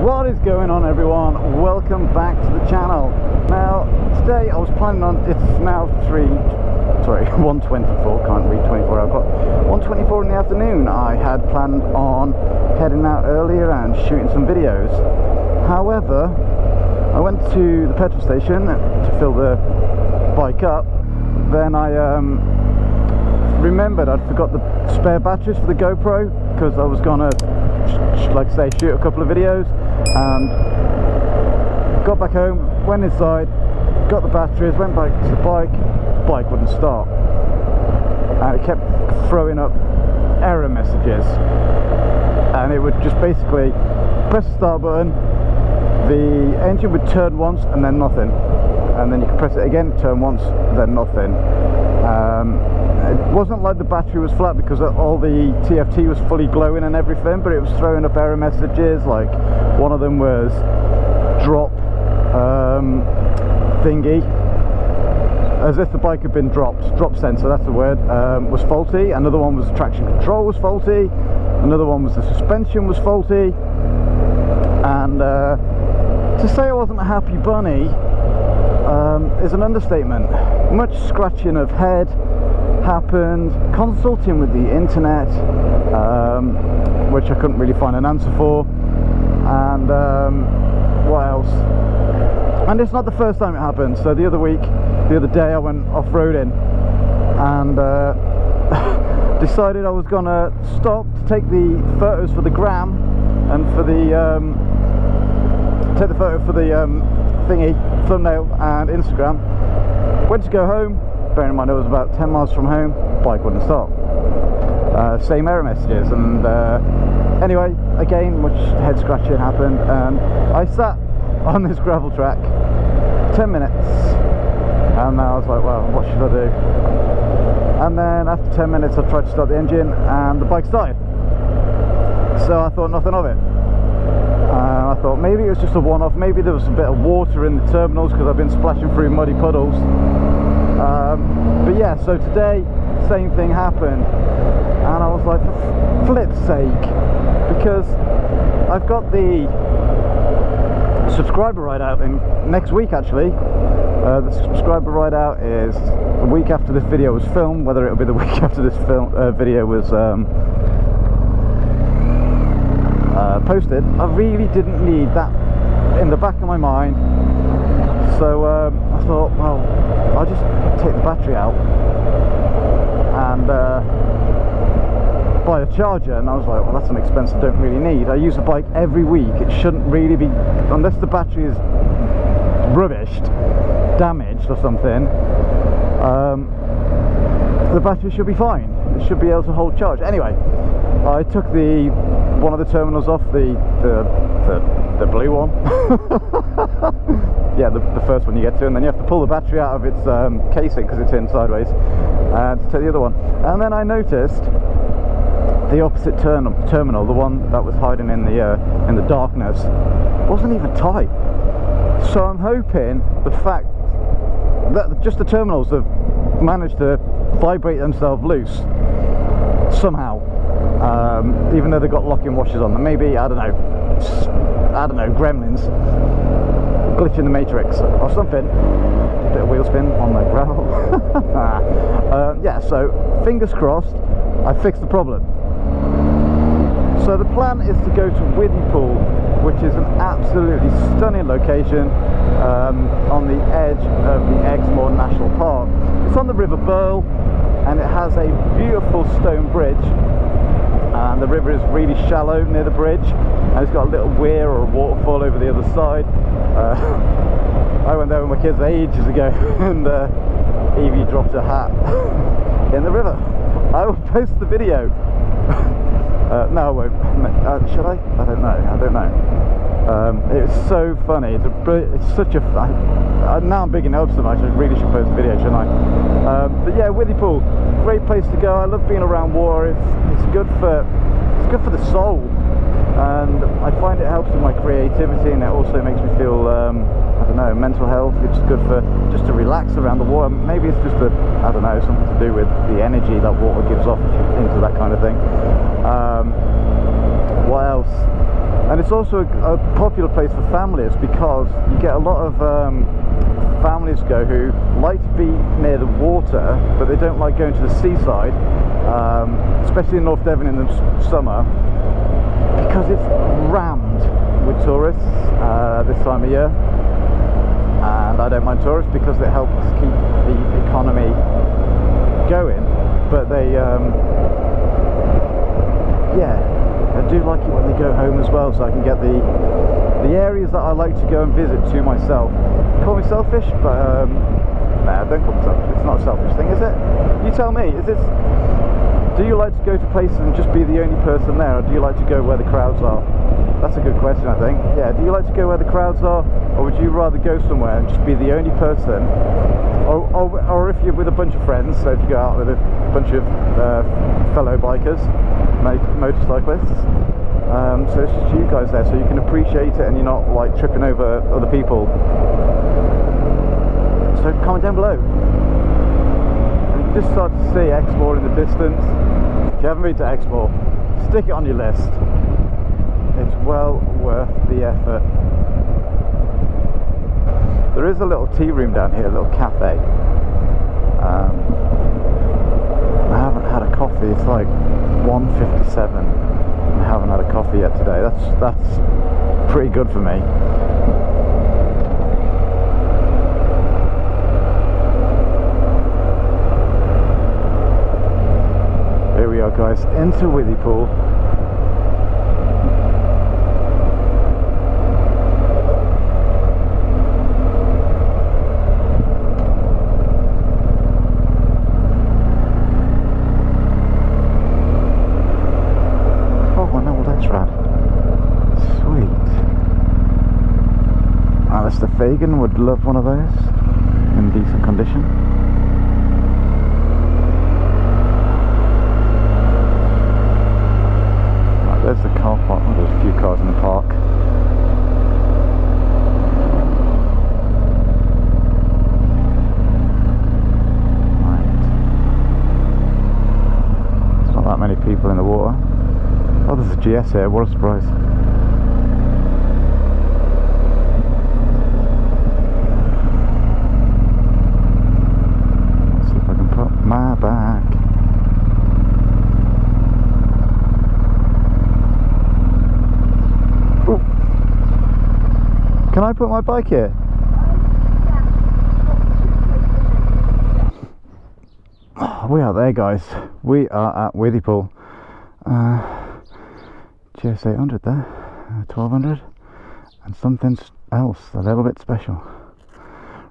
What is going on, everyone? Welcome back to the channel. Now today I was planning on, it's now 1:24, can't read 24 hours, but 1:24 in the afternoon. I had planned on heading out earlier and shooting some videos. However, I went to the petrol station to fill the bike up. Then I remembered I'd forgot the spare batteries for the GoPro, because I was gonna, like I say, shoot a couple of videos. And got back home, went inside, got the batteries, went back to the bike wouldn't start, and it kept throwing up error messages, and it would just basically press the start button, the engine would turn once and then nothing, and then you could press it again, turn once, then nothing. It wasn't like the battery was flat, because all the TFT was fully glowing and everything, but it was throwing up error messages. Like one of them was drop thingy, as if the bike had been dropped. Drop sensor, that's the word, was faulty. Another one was traction control was faulty. Another one was the suspension was faulty. And to say I wasn't a happy bunny is an understatement. Much scratching of head happened, consulting with the internet, which I couldn't really find an answer for, and what else? And it's not the first time it happened. So the other day I went off-roading and decided I was gonna stop to take the photos for the gram and for the take the photo for the thingy, thumbnail and Instagram. Went to go home, bearing in mind it was about 10 miles from home, bike wouldn't start. Same error messages, and anyway, again, much head scratching happened, and I sat on this gravel track 10 minutes, and I was like, well, what should I do? And then after 10 minutes I tried to start the engine and the bike started, so I thought nothing of it. I thought maybe it was just a one-off, maybe there was a bit of water in the terminals because I've been splashing through muddy puddles. But yeah, so today same thing happened, and I was like, for flip's sake, because I've got the subscriber ride out in next week actually. The subscriber ride out is a week after this video was filmed. Whether it'll be the week after this video was posted, I really didn't need that in the back of my mind. So I thought, well, I'll just take the battery out and buy a charger. And I was like, well, that's an expense I don't really need. I use the bike every week. It shouldn't really be, unless the battery is rubbished, damaged or something, the battery should be fine. It should be able to hold charge. Anyway, I took one of the terminals off, the blue one. Yeah, the first one you get to, and then you have to pull the battery out of its casing because it's in sideways, and to take the other one. And then I noticed the opposite terminal, the one that was hiding in the darkness, wasn't even tight. So I'm hoping the fact that just the terminals have managed to vibrate themselves loose somehow, even though they've got locking washers on them. Maybe, I don't know, gremlins, glitch in the matrix or something. A bit of wheel spin on the gravel. Yeah, so fingers crossed I fixed the problem. So the plan is to go to Withypool, which is an absolutely stunning location on the edge of the Exmoor National Park. It's on the River Burl, and it has a beautiful stone bridge, and the river is really shallow near the bridge, and it's got a little weir or a waterfall over the other side. I went there with my kids ages ago, and Evie dropped her hat in the river. I will post the video. No, I won't. Should I? I don't know. It was so funny. It's such a now I'm bigging it up so much, I really should post a video, shouldn't I? But yeah, Withypool, great place to go. I love being around water. It's good for the soul, and I find it helps with my creativity, and it also makes me feel I don't know, mental health. It's good for just to relax around the water. Maybe it's just I don't know, something to do with the energy that water gives off if you're into that kind of thing. What else? And it's also a popular place for families because you get a lot of families go who like to be near the water, but they don't like going to the seaside, especially in North Devon in the summer, because it's rammed with tourists this time of year. And I don't mind tourists because it helps keep the economy going, but they yeah, I do like it when they go home as well, so I can get the areas that I like to go and visit to myself. Call me selfish, but nah, don't call me selfish. It's not a selfish thing, is it? You tell me. Do you like to go to places and just be the only person there, or do you like to go where the crowds are? That's a good question, I think. Yeah, do you like to go where the crowds are, or would you rather go somewhere and just be the only person? Or if you're with a bunch of friends, so if you go out with a bunch of fellow bikers, motorcyclists, so it's just you guys there, so you can appreciate it and you're not like tripping over other people. So comment down below. And you just start to see Exmoor in the distance. If you haven't been to Exmoor, stick it on your list. It's well worth the effort. There is a little tea room down here, a little cafe. I haven't had a coffee. It's like 1:57. I haven't had a coffee yet today. That's pretty good for me. Here we are, guys, into Withypool. Fagan would love one of those in decent condition. Right, there's the car park. Oh, there's a few cars in the park. Right. There's not that many people in the water. Oh, there's a GS here. What a surprise. My back. Ooh. Can I put my bike here? Oh, we are there, guys. We are at Withypool. GS 800 there, 1200, and something else a little bit special.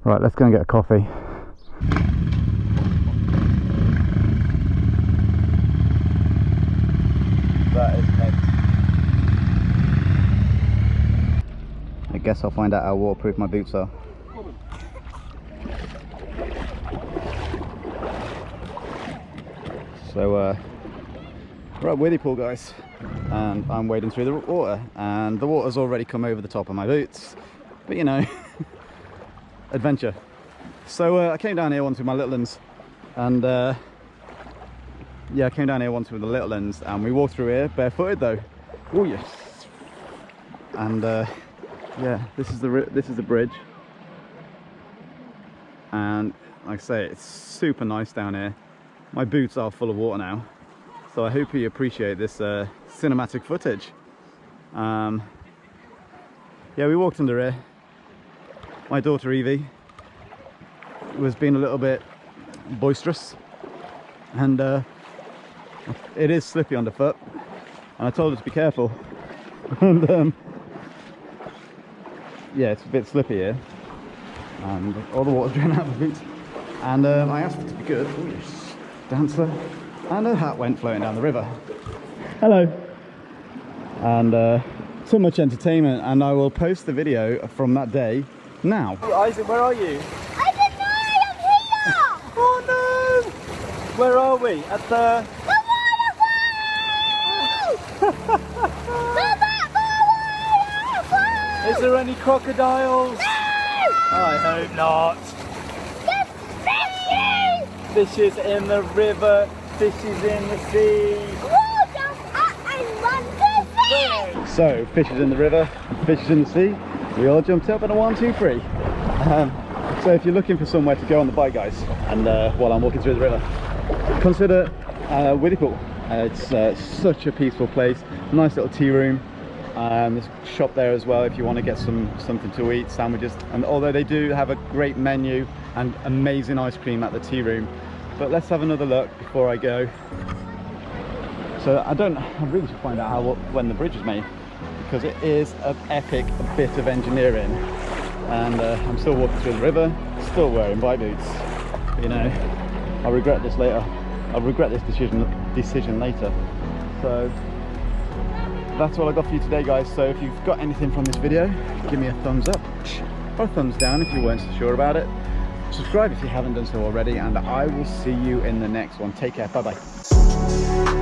Right, let's go and get a coffee. That is next. I guess I'll find out how waterproof my boots are. So we're at Withypool, guys, and I'm wading through the water, and the water's already come over the top of my boots, but you know, adventure. So I came down here once with my little ones, and yeah, I came down here once with the little ones, and we walked through here barefooted though. Oh yes. And yeah, this is the bridge, and like I say, it's super nice down here. My boots are full of water now, so I hope you appreciate this cinematic footage. Yeah, we walked under here. My daughter Evie was being a little bit boisterous, and it is slippy underfoot, and I told her to be careful. And yeah, it's a bit slippy here, and all the water's draining out of the boots, and I asked her to be good. Oh yes, dancer, and her hat went floating down the river. Hello. And so much entertainment, and I will post the video from that day now. Hey, Isaac, where are you? I don't know, I'm here! Oh no! Where are we? At the... Is there any crocodiles? No! I hope not. There's fishes! Fishes in the river, fishes in the sea. Whoa, jump up and run to fish! So, fish is in the river, fish is in the sea. We all jumped up in a 1, 2, 3. So if you're looking for somewhere to go on the bike, guys, and while I'm walking through the river, consider Withypool. It's such a peaceful place, nice little tea room. There's a shop there as well if you want to get something to eat, sandwiches. And although they do have a great menu and amazing ice cream at the tea room, but let's have another look before I go. So I really should find out when the bridge was made, because it is an epic bit of engineering. And I'm still walking through the river, still wearing bike boots. But, you know, I'll regret this later. I'll regret this decision later. So that's all I got for you today, guys. So if you've got anything from this video, give me a thumbs up or a thumbs down if you weren't so sure about it. Subscribe if you haven't done so already, and I will see you in the next one. Take care. Bye bye.